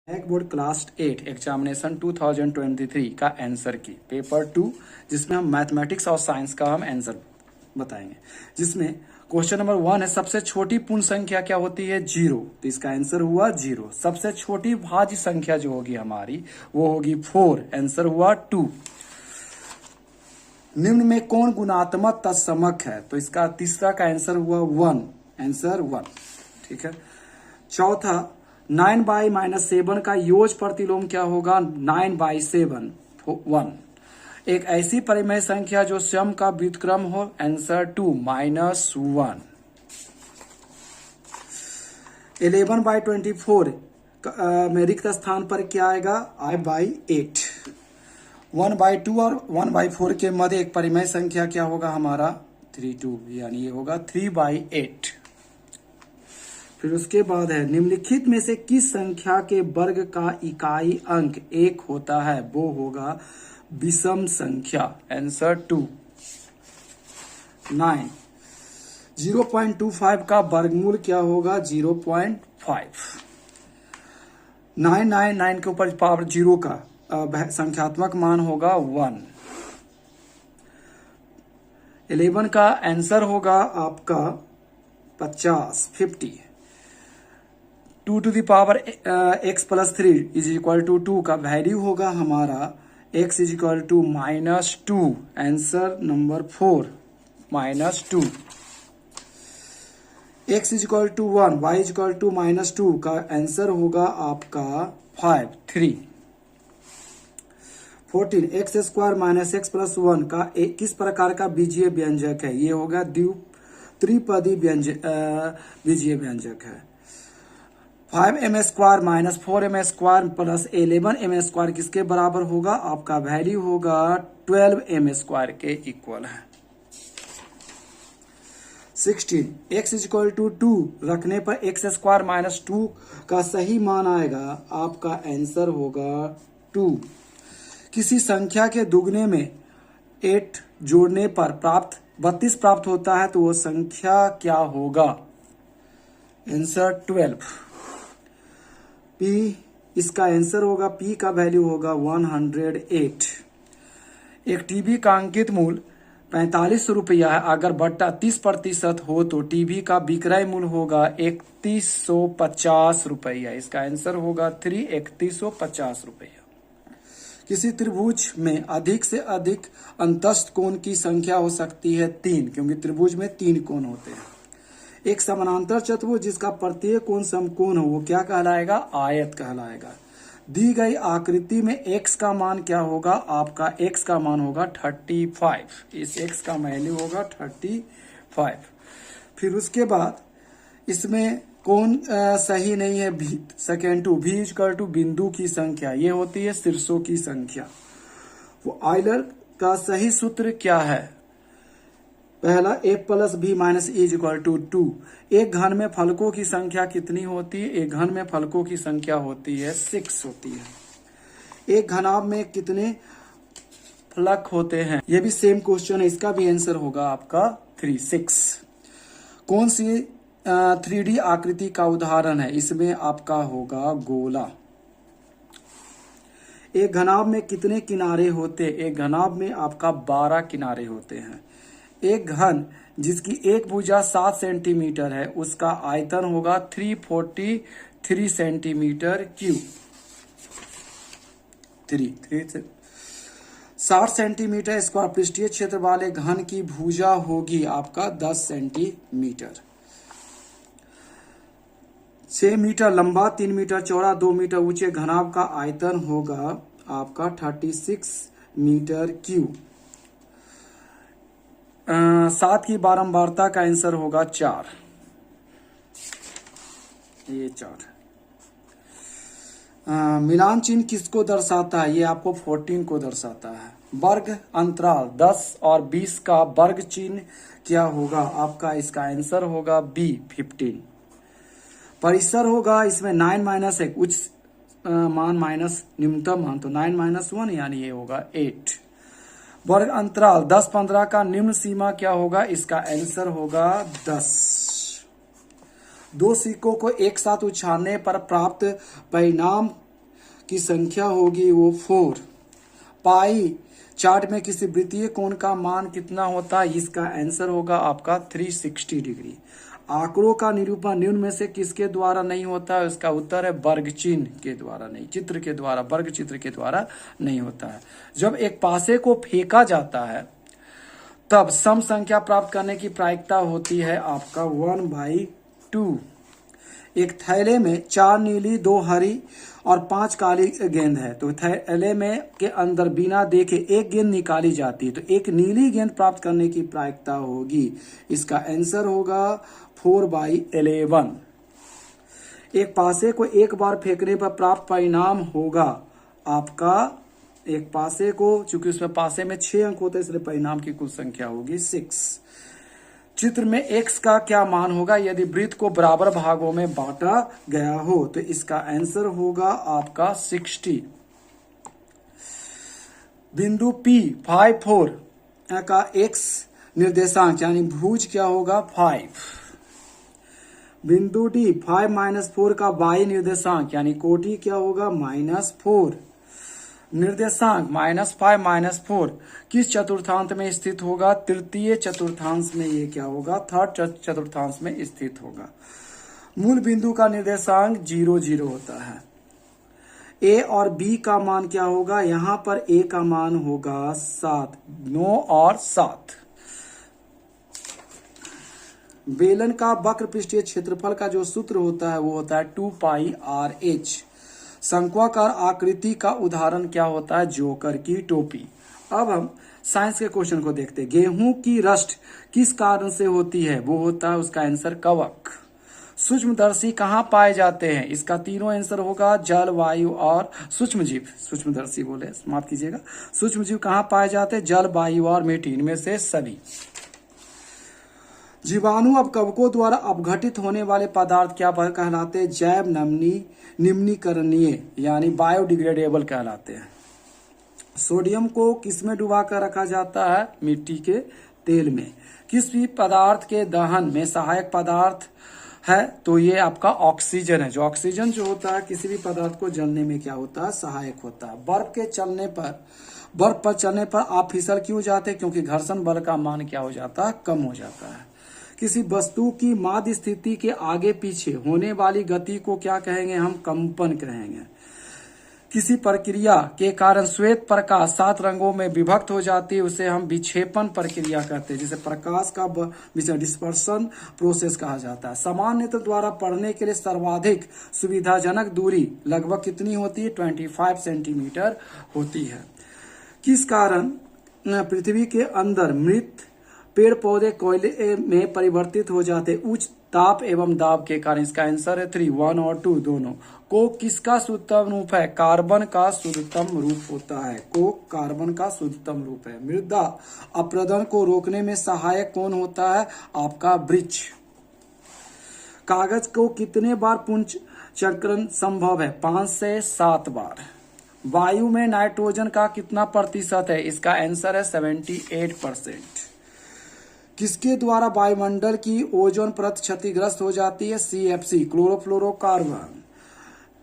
Black board class 8 examination 2023 का answer की paper 2, जिसमें हम मैथमेटिक्स और साइंस का हम आंसर बताएंगे। जिसमें क्वेश्चन नंबर 1 है, सबसे छोटी पूर्ण संख्या क्या होती है? 0। तो इसका आंसर हुआ 0। सबसे छोटी भाज्य संख्या जो होगी हमारी वो होगी 4। आंसर हुआ 2। निम्न में कौन गुणात्मक तत्समक है? तो इसका तीसरा का आंसर हुआ 1। आंसर 1। ठीक है। चौथा, 9/-7 का योज प्रतिलोम क्या होगा? 9/7 1। एक ऐसी परिमेय संख्या जो स्वयं का व्युत्क्रम हो? आंसर 2 -1। 11/24 में रिक्त स्थान पर क्या आएगा? I/8। 1/2 और 1/4 के मध्य एक परिमेय संख्या क्या होगा हमारा? 3/2, यानी ये होगा 3/8। फिर उसके बाद है, निम्नलिखित में से किस संख्या के वर्ग का इकाई अंक 1 होता है? वो होगा विषम संख्या। आंसर 2 9। 0.25 का वर्गमूल क्या होगा? 0.5। 999 के ऊपर पावर 0 का संख्यात्मक मान होगा 1। 11 का आंसर होगा आपका 50। 2 to the power x + 3 = 2 का वैल्यू होगा हमारा x = -2। Answer number 4 -2। x = 1, y = -2 का आंसर होगा आपका 3। 14, x² - x + 1 का किस प्रकार का बीजीय व्यंजक है? ये होगा त्रिपदी बीजीय व्यंजक है। 5m² - 4m² + 11m² किसके बराबर होगा? आपका वैल्यू होगा 12m² के इक्वल है। 16, x = 2 रखने पर x² - 2 का सही मान आएगा। आपका आंसर होगा 2। किसी संख्या के दुगने में 8 जोड़ने पर 32 प्राप्त होता है, तो वो संख्या क्या होगा? आंसर 12। P इसका आंसर होगा, P का वैल्यू होगा 108। एक टीवी का अंकित मूल्य 45 रुपया है। अगर बट्टा 30% हो तो टीवी का विक्रय मूल्य होगा 3150 रुपया। इसका आंसर होगा 3 3150 रुपया। किसी त्रिभुज में अधिक से अधिक अंतस्थ कोण की संख्या हो सकती है 3, क्योंकि त्रिभुज में 3 कोण होते हैं। एक समानांतर चतुर्भुज जिसका प्रत्येक कोण समकोण हो वो क्या कहलाएगा? आयत कहलाएगा। दी गई आकृति में x का मान क्या होगा? आपका x का मान होगा 35। इस x का वैल्यू होगा 35। फिर उसके बाद इसमें कौन सही नहीं है? सेकेंड 2, v = बिंदु की संख्या, ये होती है शीर्षों की संख्या। वो आयलर का सही सूत्र क्या है? पहला, a + b - a = 2। एक घन में फलकों की संख्या कितनी होती है? एक घन में फलकों की संख्या होती है 6 होती है। एक घनाभ में कितने फलक होते हैं? ये भी सेम क्वेश्चन है, इसका भी आंसर होगा आपका 3 6। कौन सी 3D आकृति का उदाहरण है? इसमें आपका होगा गोला। एक घनाभ में कितने किनारे होते? एक घनाभ में आपका 12 किनारे होते हैं। एक घन जिसकी एक भुजा 7 सेंटीमीटर है, उसका आयतन होगा 343 सेंटीमीटर क्यूब। 60 सेंटीमीटर स्क्वायर पृष्ठीय क्षेत्र वाले घन की भुजा होगी आपका 10 सेंटीमीटर। 6 मीटर लंबा, 3 मीटर चौड़ा, 2 मीटर ऊंचे घनाभ का आयतन होगा आपका 36 मीटर क्यूब। 7 की बारंबारता का आंसर होगा 4। ये 4। मिलान चिन्ह किसको दर्शाता है? ये आपको 14 को दर्शाता है। वर्ग अंतराल 10 और 20 का वर्ग चिन्ह क्या होगा? आपका इसका आंसर होगा B 15। परिसर होगा इसमें 9 - 1 उच्च मान माइनस न्यूनतम मान, तो 9 - 1 यानी ये होगा 8। वर्ग अंतराल 10-15 का निम्न सीमा क्या होगा? इसका आंसर होगा 10। दो सिक्कों को एक साथ उछालने पर प्राप्त परिणाम की संख्या होगी वो 4। पाई चार्ट में किसी वृत्तीय कोण का मान कितना होता है, इसका आंसर होगा आपका 360 डिग्री। आंकड़ों का निरूपण निम्न में से किसके द्वारा नहीं होता है, इसका उत्तर है वर्ग चिन्ह के द्वारा नहीं, चित्र के द्वारा, वर्ग चित्र के द्वारा नहीं होता है। जब एक पासे को फेंका जाता है तब सम संख्या प्राप्त करने की प्रायिकता होती है आपका 1/2। एक थैले में 4 नीली, 2 हरी और 5 काली गेंद है, तो थैले में के अंदर बिना देखे एक गेंद निकाली जाती है, तो एक नीली गेंद प्राप्त करने की प्रायिकता होगी, इसका आंसर होगा 4/11। एक पासे को एक बार फेंकने पर प्राप्त परिणाम होगा आपका, एक पासे को, चूंकि उसमें पासे में 6 अंक होते हैं इसलिए परिणाम की कुल संख्या होगी 6। चित्र में x का क्या मान होगा यदि वृत्त को बराबर भागों में बांटा गया हो, तो इसका आंसर होगा आपका 60। बिंदु P 5, 4 का x निर्देशांक यानी भुज क्या होगा 5। बिंदु D 5 - 4 का y निर्देशांक यानी कोटि क्या होगा -4। निर्देशांक -5 - 4 किस चतुर्थांश में स्थित होगा, तृतीय चतुर्थांश में, ये क्या होगा थर्ड चतुर्थांश में स्थित होगा। मूल बिंदु का निर्देशांक 0, 0 होता है। a और b का मान क्या होगा, यहां पर a का मान होगा 7, 9 और 7। बेलन का वक्र पृष्ठीय क्षेत्रफल का जो सूत्र होता है वो होता है 2πRh। शंक्वाकार आकृति का उदाहरण क्या होता है, जोकर की टोपी। अब हम साइंस के क्वेश्चन को देखते हैं। गेहूं की रस्ट किस कारण से होती है, वो होता है उसका आंसर कवक। सूक्ष्मदर्शी कहाँ पाए जाते हैं, इसका तीनों आंसर होगा जल, वायु और सूक्ष्मजीव। सूक्ष्मदर्शी बोले, माफ कीजिएगा, सूक्ष्मजीव कहाँ पाए जाते हैं, जल, वायु और मिट्टी, इनमें से सभी। जीवाणु अब कवकों द्वारा अपघटित होने वाले पदार्थ क्या कहलाते हैं, जैव निम्नीकरणीय यानी बायोडिग्रेडेबल कहलाते हैं। सोडियम को किसमें डुबा कर रखा जाता है, मिट्टी के तेल में। किस भी पदार्थ के दहन में सहायक पदार्थ है, तो ये आपका ऑक्सीजन है। जो ऑक्सीजन जो होता है किसी भी पदार्थ को जलने में क्या होता है, सहायक होता है। बर्फ पर चलने पर आप फिसल क्यों जाते हैं, क्योंकि घर्षण बल का मान क्या हो जाता है, कम हो जाता है। किसी वस्तु की माध्य स्थिति के आगे पीछे होने वाली गति को क्या कहेंगे, हम कंपन कहेंगे। किसी प्रक्रिया के कारण श्वेत प्रकाश 7 रंगों में विभक्त हो जाती है, उसे हम विक्षेपण प्रक्रिया कहते हैं, जिसे प्रकाश का डिस्पर्शन प्रोसेस कहा जाता है। समान नेत्र द्वारा पढ़ने के लिए सर्वाधिक सुविधाजनक दूरी लगभग कितनी होती है, 25 सेंटीमीटर होती है। किस कारण पृथ्वी के अंदर मृत पेड़ पौधे कोयले में परिवर्तित हो जाते, उच्च ताप एवं दाब के कारण, इसका आंसर है 3, 1 और 2 दोनों। कोक किसका शुद्धतम रूप है, कार्बन का शुद्धतम रूप होता है। कोक कार्बन का शुद्धतम रूप है। मृदा अपरदन को रोकने में सहायक कौन होता है, आपका वृक्ष। कागज को कितने बार पुनर्चक्रण संभव है, 5 से 7 बार। वायु में नाइट्रोजन का कितना प्रतिशत है, इसका आंसर है 78%। किसके द्वारा वायुमंडल की ओजोन परत क्षतिग्रस्त हो जाती है, CFC क्लोरोफ्लोरोकार्बन।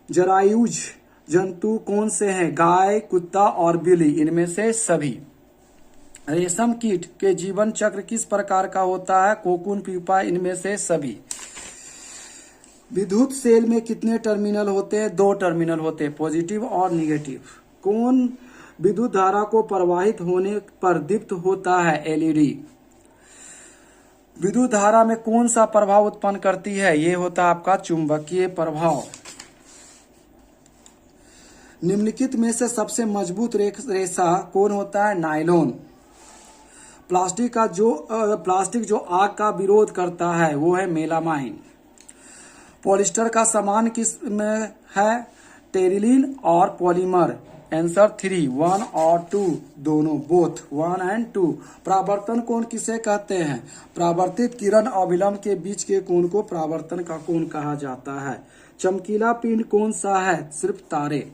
जरायुज जंतु कौन से हैं, गाय, कुत्ता और बिल्ली, इनमें से सभी। रेशम कीट के जीवन चक्र किस प्रकार का होता है, कोकून, प्यूपा, इनमें से सभी। विद्युत सेल में कितने टर्मिनल होते हैं, 2 टर्मिनल होते हैं, पॉजिटिव और निगेटिव। कौन विद्युत धारा को प्रवाहित होने पर दीप्त होता है, LED। विद्युत धारा में कौन सा प्रभाव उत्पन्न करती है, ये होता है आपका चुंबकीय प्रभाव। निम्नलिखित में से सबसे मजबूत रेशा कौन होता है, नायलॉन। प्लास्टिक जो आग का विरोध करता है वो है मेलामाइन। पॉलिस्टर का सामान किस में है, टेरिलिन और पॉलीमर, आंसर 3, 1 और 2 दोनों, बोथ 1 and 2। परावर्तन कोण किसे कहते हैं, परावर्तित किरण और विलंब के बीच के कोण को परावर्तन का कोण कहा जाता है। चमकीला पिंड कौन सा है, सिर्फ तारे।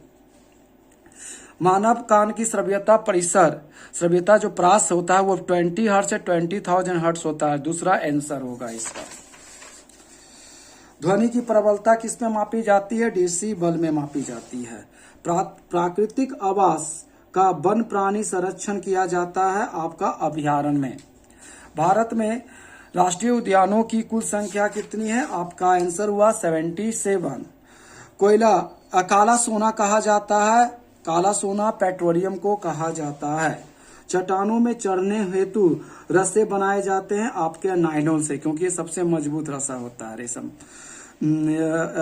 मानव कान की श्रव्यता जो प्रास होता है वो 20 हर्ट्ज से 20,000 हर्ट्ज होता है, दूसरा आंसर होगा इसका। ध्वनि की प्रबलता किस में मापी जाती है? डेसिबल में मापी जाती है। प्राकृतिक आवास का वन प्राणी संरक्षण किया जाता है आपका अभयारण्य में। भारत में राष्ट्रीय उद्यानों की कुल संख्या कितनी है? आपका आंसर हुआ 77। कोयला काला सोना कहा जाता है, काला सोना पेट्रोलियम को कहा जाता है। चट्टानों में चढ़ने हेतु रस्से बनाए जाते हैं आपके नायलॉन से, क्योंकि ये सबसे मजबूत रस्सा होता है, रेशम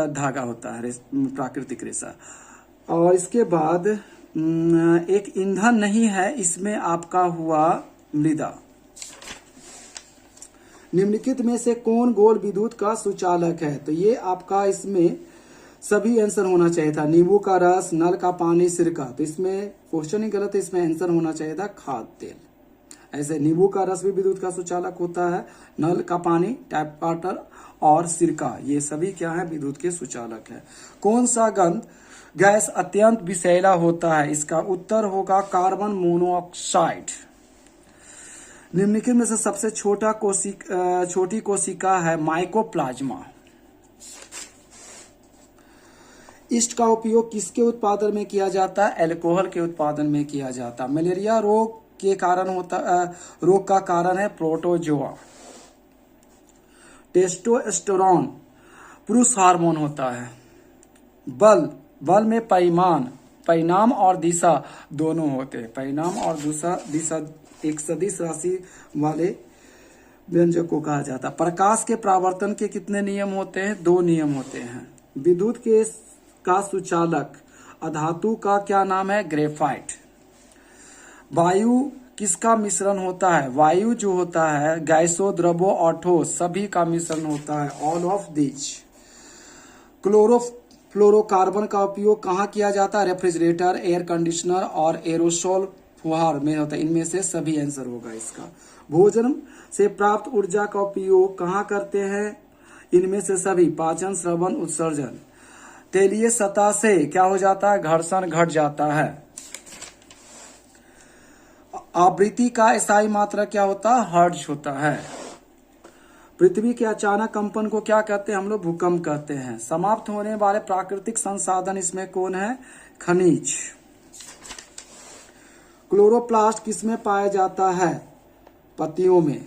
धागा होता है, प्राकृतिक रेशा। और इसके बाद एक ईंधन नहीं है इसमें आपका हुआ मृदा। निम्नलिखित में से कौन गोल विद्युत का सुचालक है? तो ये आपका इसमें सभी आंसर होना चाहिए था। नींबू का रस, नल का पानी, सिरका। तो इसमें क्वेश्चन ही गलत है, इसमें आंसर होना चाहिए था खाद तेल। ऐसे नींबू का रस भी विद्युत का सुचालक होता है, नल का पानी, टैप वाटर और सिरका, ये सभी क्या है? विद्युत के सुचालक है। कौन सा गंध गैस अत्यंत विषैला होता है? इसका उत्तर होगा कार्बन मोनोऑक्साइड। निम्नलिखित में से सबसे छोटी कोशिका है माइकोप्लाज्मा। ईस्ट का उपयोग किसके उत्पादन में किया जाता है? अल्कोहल के उत्पादन में किया जाता है। मलेरिया रोग का कारण है प्रोटोजोआ। टेस्टोस्टेरोन पुरुष हार्मोन होता है। बल में परिणाम और दिशा दोनों होते हैं। परिणाम और दिशा एक सदिश राशि वाले व्यंजक को कहा जाता है। प्रकाश के परावर्तन के कितने नियम होते हैं? 2 नियम होते हैं। विद्युत का सुचालक अधातु का क्या नाम है? ग्रेफाइट। वायु किसका मिश्रण होता है? वायु जो होता है गैसों, द्रवों और ठोस सभी का मिश्रण होता है, ऑल ऑफ दिस। क्लोरोफ्लोरोकार्बन का उपयोग कहाँ किया जाता है? रेफ्रिजरेटर, एयर कंडीशनर और एरोसोल फुहार में होता है। इनमें से सभी आंसर होगा इसका। भोजन से प्राप्त ऊर्जा का उपयोग कहाँ करते हैं? इनमें से सभी, पाचन, श्रवण, उत्सर्जन। तेलीय सतह से क्या हो जाता है? घर्षण घट जाता है। आवृत्ति का स्थायी मात्रा क्या होता है? हर्ट्ज होता है। पृथ्वी के अचानक कंपन को क्या कहते हैं? हम लोग भूकंप कहते हैं। समाप्त होने वाले प्राकृतिक संसाधन इसमें कौन है? खनिज। क्लोरोप्लास्ट किसमें पाया जाता है? पत्तियों में।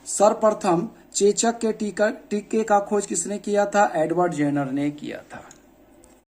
सर्वप्रथम चेचक के टीके का खोज किसने किया था? एडवर्ड जेनर ने किया था।